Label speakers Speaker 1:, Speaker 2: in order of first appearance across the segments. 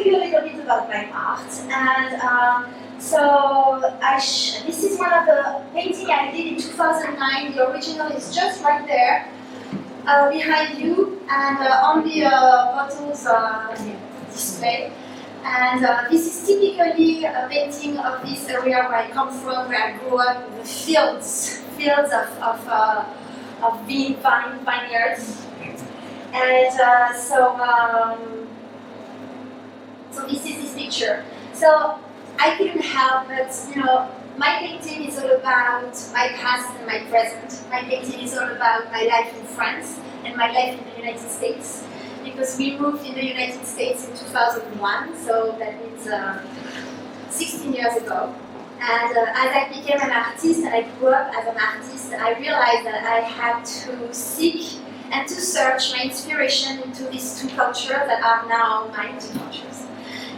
Speaker 1: to you a little bit about my art. And this is one of the paintings I did in 2009. The original is just right there, behind you, and on the bottles display. And this is typically a painting of this area where I come from, where I grew up, in the fields of vineyards. And so this is this picture. So I couldn't help but, my painting is all about my past and my present. My painting is all about my life in France and my life in the United States. Because we moved in the United States in 2001, so that means 16 years ago. And as I became an artist and I grew up as an artist, I realized that I had to seek and to search my inspiration into these two cultures that are now my two cultures.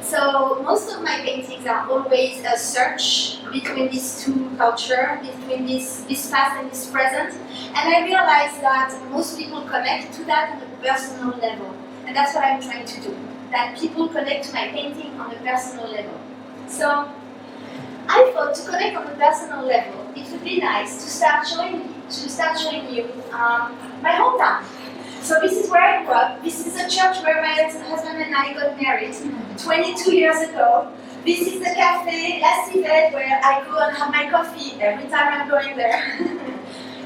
Speaker 1: So most of my paintings are always a search between these two cultures, between this past and this present. And I realized that most people connect to that on a personal level. And that's what I'm trying to do. That people connect to my painting on a personal level. So I thought to connect on a personal level, it would be nice to start showing you my hometown. So this is where I grew up. This is a church where my husband and I got married 22 years ago. This is the cafe, La Civette, where I go and have my coffee every time I'm going there.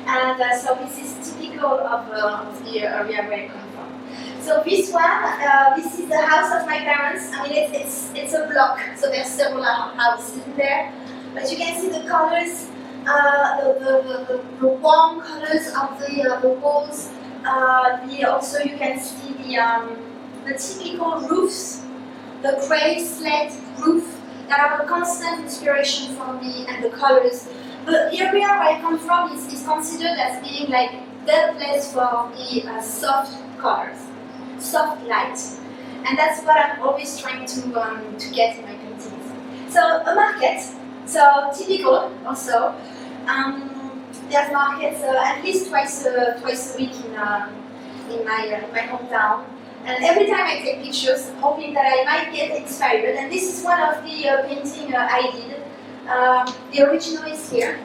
Speaker 1: And so this is typical of the area where I come from. So this one, this is the house of my parents. I mean, it's a block, so there's several houses in there. But you can see the colors, the warm colors of the walls. Also, you can see the typical roofs, the gray slate roof that are a constant inspiration for me, and the colors. The area where I come from is considered as being like the place for the soft colors, soft light, and that's what I'm always trying to get in my paintings. So a market, so typical also. There's markets at least twice a week in my hometown, and every time I take pictures, hoping that I might get inspired. And this is one of the paintings I did. The original is here.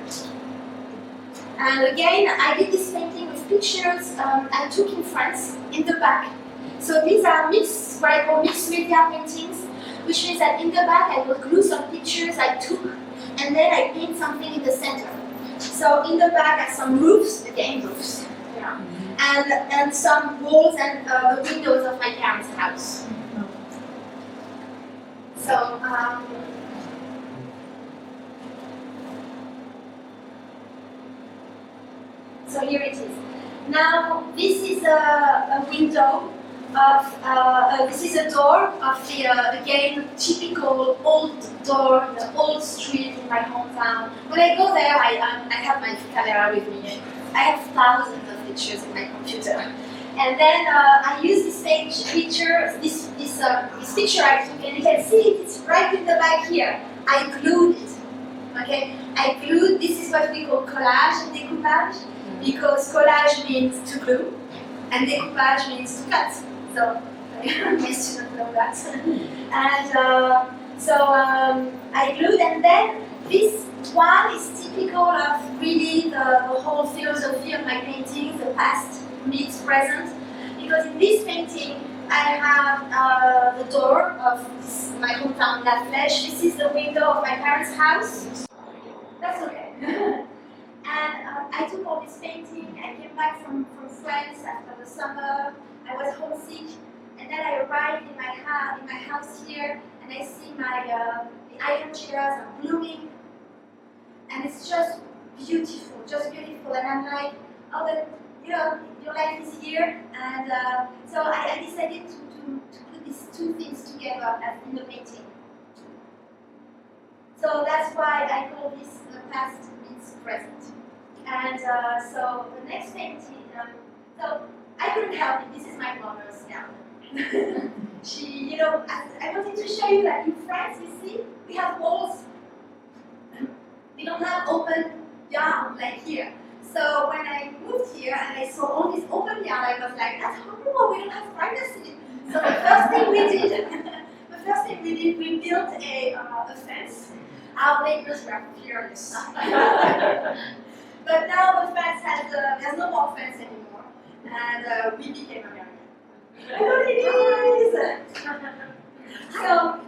Speaker 1: And again, I did this painting with pictures I took in France in the back. So these are what I call mixed media paintings, which means that in the back I will glue some pictures I took, and then I paint something in the center. So in the back are some roofs, again roofs, and some walls and the windows of my parents' house. So here it is. Now this is a window of, this is a door of the, again, typical old door in the old street in my hometown. When I go there, I have my camera with me. I have thousands of pictures in my computer. And then I use this picture, this picture I took, and you can see it's right in the back here. I glued it. Okay? I glued, this is what we call collage and découpage, because collage means to glue, and découpage means to cut. So, my students know that. And I glued, and then this one is typical of really the whole philosophy of my painting, the past meets present. Because in this painting, I have the door of my hometown, La Flèche. This is the window of my parents' house. That's okay. And I took all this painting. I came back from France after the summer. I was homesick, and then I arrived in my house here, and I see the iron chairs are blooming, and it's just beautiful, And I'm like, oh, but your life is here, and so I decided to put these two things together in the painting. So that's why I call this the past meets present. And so the next painting, so I couldn't help it. This is my mother's now. She, I wanted to show you that in France, you see, we have walls. We don't have open yard like here. So when I moved here and I saw all this open yard, I was like, that's horrible. We don't have privacy. So the first thing Our neighbors were furious. But now the fence there's no more fence anymore, and we became American. What it is! So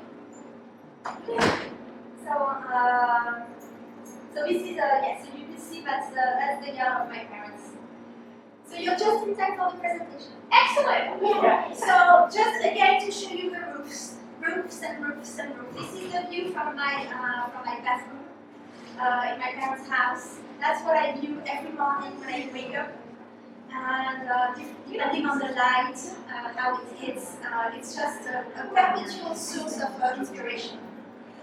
Speaker 1: this is yes. So you can see that's the yard of my parents. So you're just in time for the presentation. Excellent. Yeah. So just again to show you the roofs and roofs and roofs. This is the view from my bathroom in my parents' house. That's what I view every morning when I wake up. And depending on the light, how it hits, it's just a perpetual source of inspiration.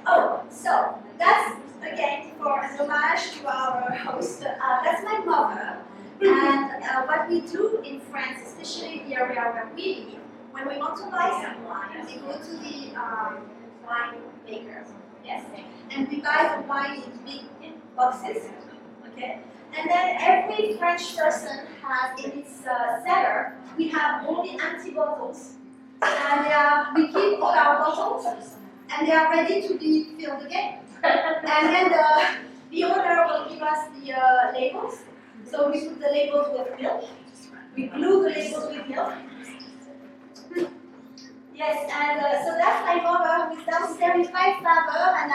Speaker 1: Oh, so that's again for an homage to our host. That's my mother. And what we do in France, especially in the area where we live, when we want to buy some wine, we go to the wine maker, yes, and we buy the wine in big boxes, okay. And then every French person has in its cellar, we have all the empty bottles, and we keep all our bottles, and they are ready to be filled again. And then the owner will give us the labels. So we put the labels with milk. We glue the labels with milk. Yes, and so that's my mother who is downstairs with my father and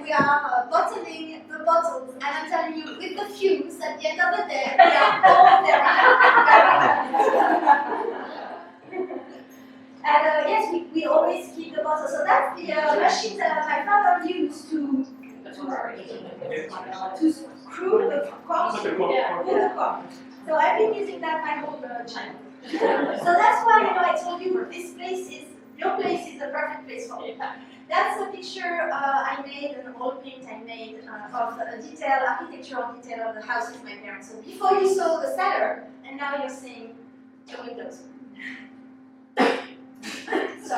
Speaker 1: we are bottling the bottles. And I'm telling you, with the fumes, at the end of the day, we are all very And yes, we always keep the bottles. So that's the machine that my father used to screw the cork with the cork. So I've been using that my whole childhood. So that's why I told you your place is the perfect place for me. That's a picture I made, an old paint I made of the architectural detail of the house of my parents. So before you saw the cellar, and now you're seeing the windows. So,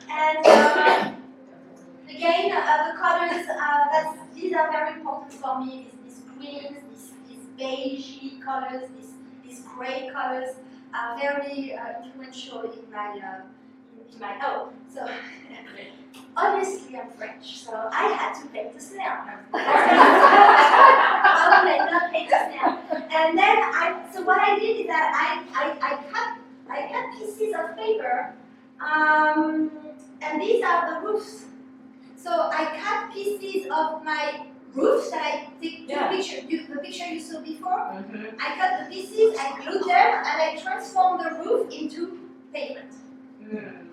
Speaker 1: and again, the colors, these are very important for me. These greens, these beigey colors, these gray colors are very influential in my so obviously I'm French, so I had to paint the snail. How could I not paint the snail? And then so what I did is that I cut pieces of paper, and these are the roofs. So I cut pieces of my roofs that I took the picture you saw before. Mm-hmm. I cut the pieces, I glued them, and I transformed the roof into pavement. Mm.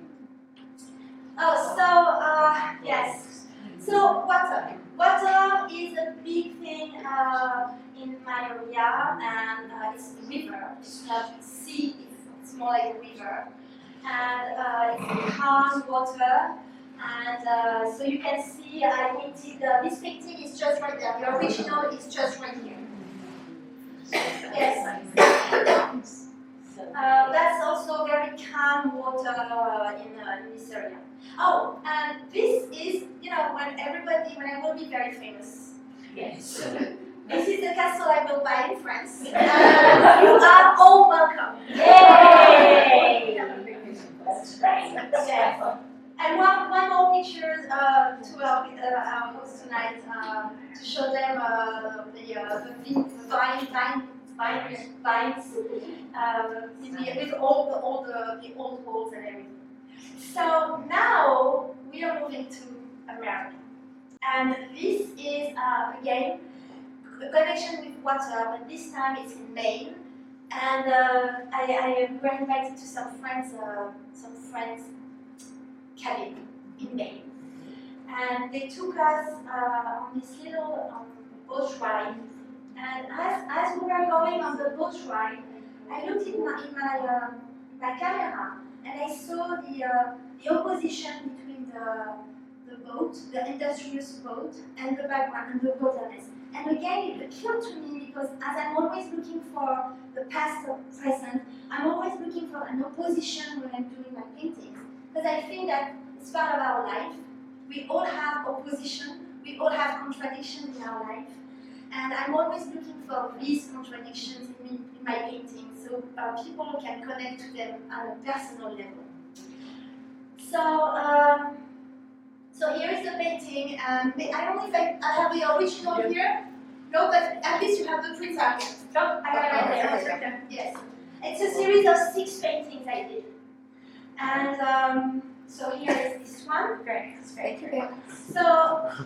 Speaker 1: Oh, so yes. So water. Water is a big thing in my area, and it's a river. It's not sea. It's more like a river, and it's calm water. And so you can see I painted, this painting is just right there. The original is just right here. Yes. That's also very calm water in this area. Oh, and this is, when I will be very famous. Yes. This is the castle I will buy in France. You are all welcome. Yay! That's right. Yes. And one more picture to our hosts tonight to show them the vines with all the old walls and everything. So now we are moving to America, and this is again a connection with water, but this time it's in Maine, and we're invited to some friends' cabin in Maine, and they took us on this little boat ride. And as we were going on the boat ride, I looked in my camera, and I saw the opposition between the boat, the industrious boat, and the background and the wilderness. And again, it appealed to me because as I'm always looking for the past or present, I'm always looking for an opposition when I'm doing my paintings. Because I think that it's part of our life. We all have opposition, we all have contradictions in our life. And I'm always looking for these contradictions in my paintings so people can connect to them on a personal level. So here is the painting, and I don't know if I have the original here. No, but at least you have the print out. No, I got it right there. Yes. It's a series of 6 paintings I did. And so here is this one. Great. Thank you. So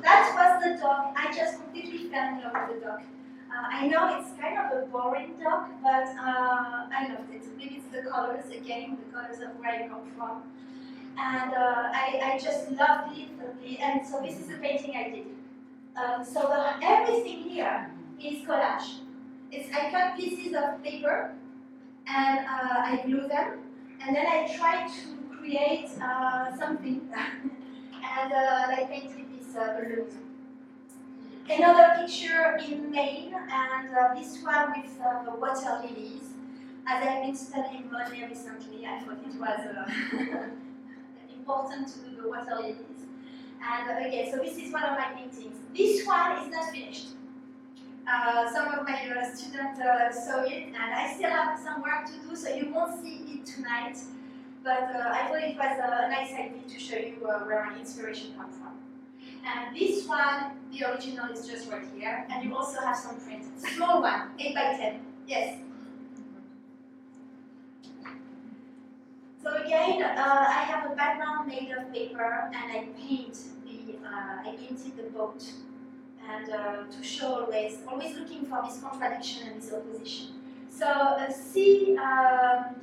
Speaker 1: that was the dog. I just completely fell in love with the dog. I know it's kind of a boring dog, but I loved it. Maybe it's the colors, again, the colors of where I come from. And I just loved it. And so this is the painting I did. Everything here is collage. I cut pieces of paper and I glue them, and then I try to create something. And I painted this balloon. Another picture in Maine, and this one with the water lilies. As I've been studying Monet recently, I thought it was important to do the water lilies. And again, so this is one of my paintings. This one is not finished. Some of my students saw it, and I still have some work to do, so you won't see it tonight. But I thought it was a nice idea to show you where my inspiration comes from. And this one, the original is just right here, and you also have some print. Small one, 8 by 10. Yes. So again, I have a background made of paper, and I painted the boat, and to show always looking for this contradiction and this opposition. So that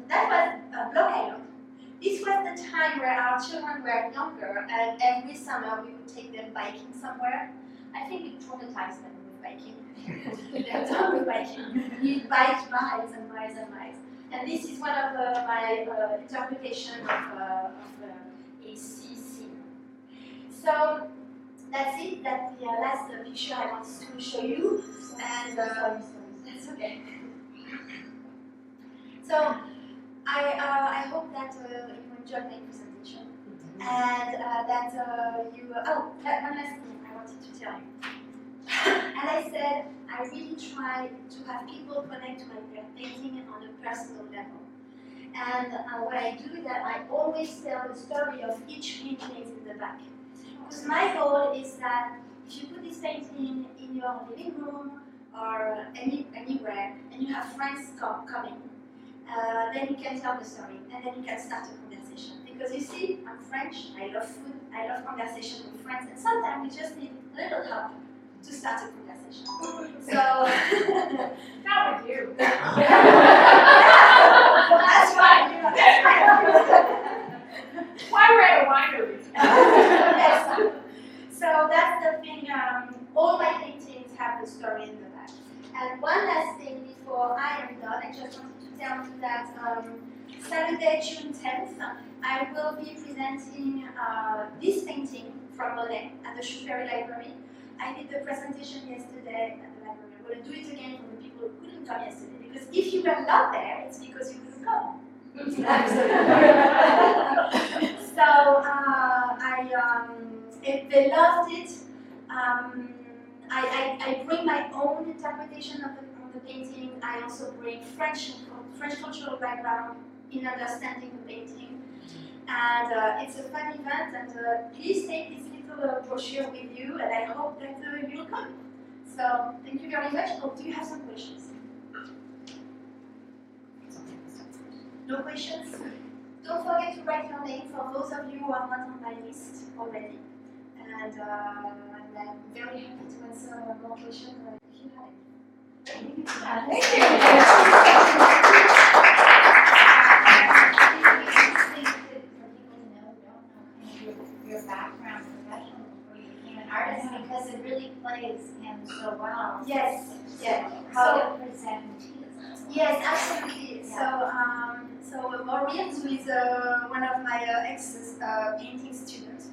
Speaker 1: was Block Island. This was the time where our children were younger, and every summer we would take them biking somewhere. I think we traumatized them with biking. They're done with biking. We bike miles and miles and miles. And this is one of my interpretation of a sea scene. So that's it. That's the last picture I wanted to show you. And that's okay. So I hope that you enjoyed my presentation, and that you. Oh, one last thing I wanted to tell you. As I said, I really try to have people connect to my painting on a personal level. And what I do is that I always tell the story of each painting in the back. Because my goal is that if you put this painting in your living room or anywhere, and you have friends coming, then you can tell the story, and then you can start a conversation. Because you see, I'm French, I love food, I love conversation with friends, and sometimes we just need a little help to start a conversation. So,
Speaker 2: Not with you.
Speaker 1: yeah, that's right. You know, that's right.
Speaker 2: Why we're at a winery?
Speaker 1: Yes. So that's the thing. All my paintings have the story in the back. And one last thing before I am done, I just wanted to tell you that Saturday, June 10th, I will be presenting this painting from Monet at the Shrewsbury Library. I did the presentation yesterday at the library. I'm going to do it again for the people who couldn't come yesterday, because if you were not there, it's because you couldn't come. If they loved it. I bring my own interpretation of the painting. I also bring French cultural background in understanding the painting. And it's a fun event, and please take this little brochure with you, and I hope that you'll come. So, thank you very much. Oh, do you have some questions? No questions? Don't forget to write your name for those of you who are not on my list already. And I'm very happy to answer more questions if you have any. Thank
Speaker 3: you. Your background professional before you became an artist, because it really plays in so well.
Speaker 1: Yes, yeah.
Speaker 3: How to present materials.
Speaker 1: Yes, absolutely. Yeah. So Marion, who is one of my ex-painting students,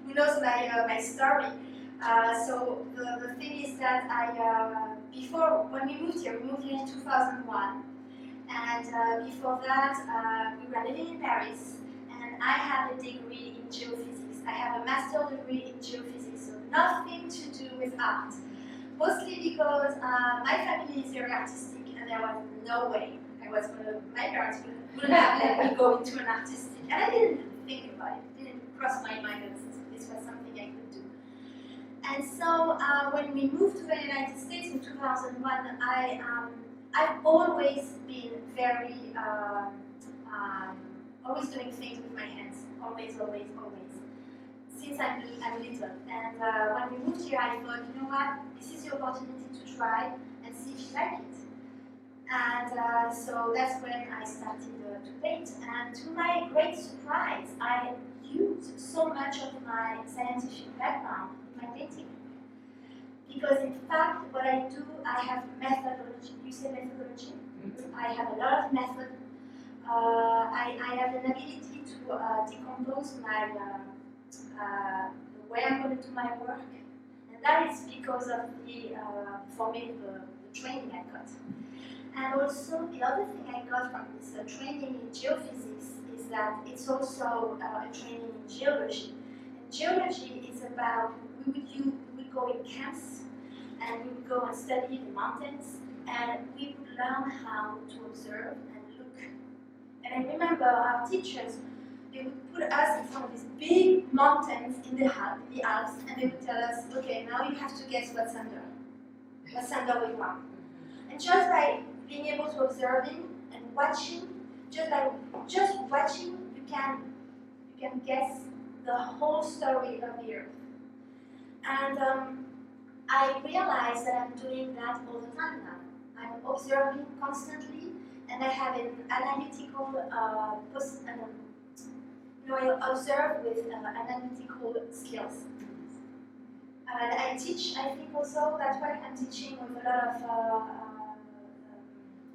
Speaker 1: who knows my story. So the thing is that before, when we moved here in 2001, and before that we were living in Paris, and I have a degree in geophysics. I have a master's degree in geophysics, so nothing to do with art. Mostly because my family is very artistic, and there was no way my parents wouldn't have let me go into an artistic, and I didn't think about it, didn't crossed my mind that this was something I could do. And so when we moved to the United States in 2001, I've always been very, always doing things with my hands, always. Since I'm little. And when we moved here, I thought, you know what, this is your opportunity to try and see if you like it. And so that's when I started to paint. And to my great surprise, I used so much of my scientific background in my painting. Because in fact, what I do, I have methodology. You say methodology? I have a lot of method. I have an ability to decompose my the way I'm going to do my work, and that is because of for me, the training I got. And also, the other thing I got from this training in geophysics is that it's also a training in geology. And geology is about, we would go in camps, and we would go and study the mountains, and we would learn how to observe and look. And I remember our teachers, they would put us in front of these big mountains in the Alps, and they would tell us, okay, now you have to guess what's under the ground. And just by being able to observing and watching, just watching, you can guess the whole story of the Earth. And I realized that I'm doing that all the time now. I'm observing constantly, and I have an analytical I observe with analytical skills. And I teach, I think also that's why I'm teaching with a lot of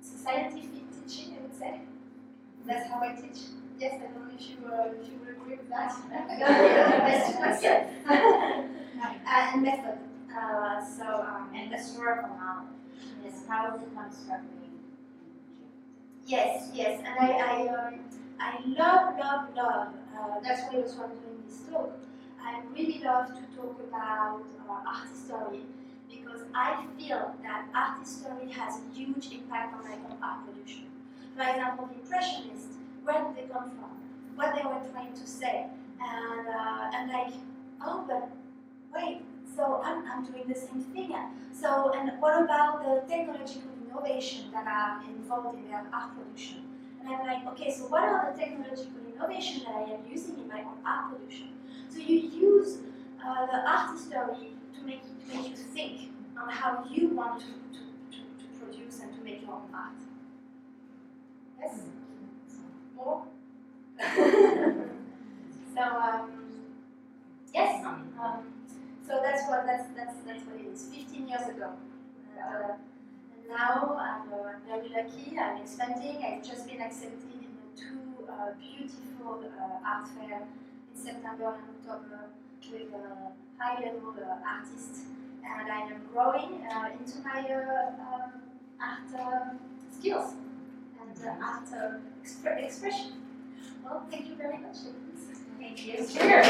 Speaker 1: scientific teaching, I would say. That's how I teach. Yes, I don't know if you would agree with that. And method.
Speaker 3: And historical knowledge. This probably comes from me.
Speaker 1: Yes, and I love. That's why also I'm doing this talk. I really love to talk about art history because I feel that art history has a huge impact on my own art production. For example, the Impressionists, where did they come from? What they were trying to say, and I'm like, oh, but wait. So I'm doing the same thing. So, and what about the technological innovation that are involved in their art production? And I'm like, okay, so what are the technological innovation that I am using in my own art production? So you use the art history to make you think on how you want to produce and to make your own art. Yes? More? So, yes. So that's what it is. 15 years ago. And now I'm very lucky. I'm expanding. I've just been accepted in 2 beautiful art fairs in September and October with high-level artists, and I am growing into my art skills and art expression. Well, thank you very much.
Speaker 3: Thank you.
Speaker 2: Cheers.